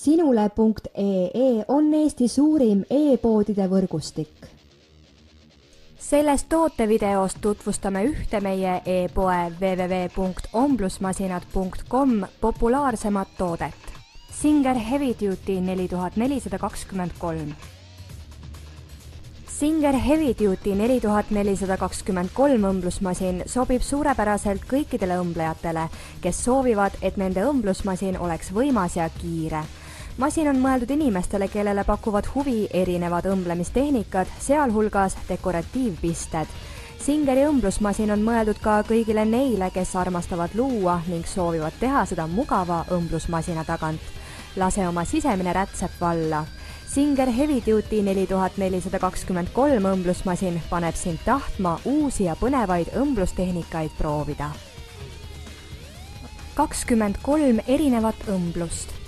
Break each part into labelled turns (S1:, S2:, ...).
S1: Sinule.ee on Eesti suurim e-poodide võrgustik.
S2: Selles tootevideos tutvustame ühte meie e-poe www.omblusmasinad.com populaarsemat toodet. Singer Heavy Duty 4423. Singer Heavy Duty 4423 õmblusmasin sobib suurepäraselt kõikidele õmblejatele, kes soovivad, et nende õmblusmasin oleks võimas ja kiire. Masin on mõeldud inimestele, kellele pakuvad huvi erinevad õmblemistehnikad, sealhulgas dekoratiivpisted. Singeri õmblusmasin on mõeldud ka kõigile neile, kes armastavad luua ning soovivad teha seda mugava õmblusmasina tagant. Lase oma sisemine rätsep valla. Singer Heavy Duty 4423 õmblusmasin paneb sind tahtma uusi ja põnevaid õmblustehnikaid proovida. 23 erinevat õmblust.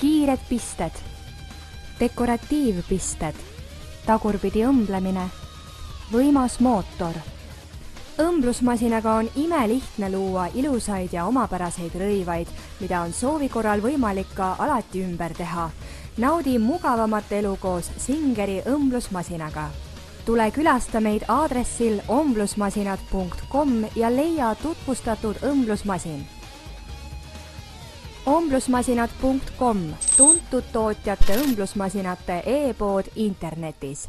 S2: Kiired pisted, dekoratiivpisted, tagurpidi õmblemine, võimas mootor. Õmblusmasinaga on imelihtne luua ilusaid ja omapäraseid rõivaid, mida on soovi korral võimalik ka alati ümber teha. Naudi mugavamat elu koos Singeri õmblusmasinaga. Tule külasta meid aadressil omblusmasinad.com ja leia tutvustatud õmblusmasin. Omblusmasinad.com, tuntud tootjate õmblusmasinate e-pood internetis.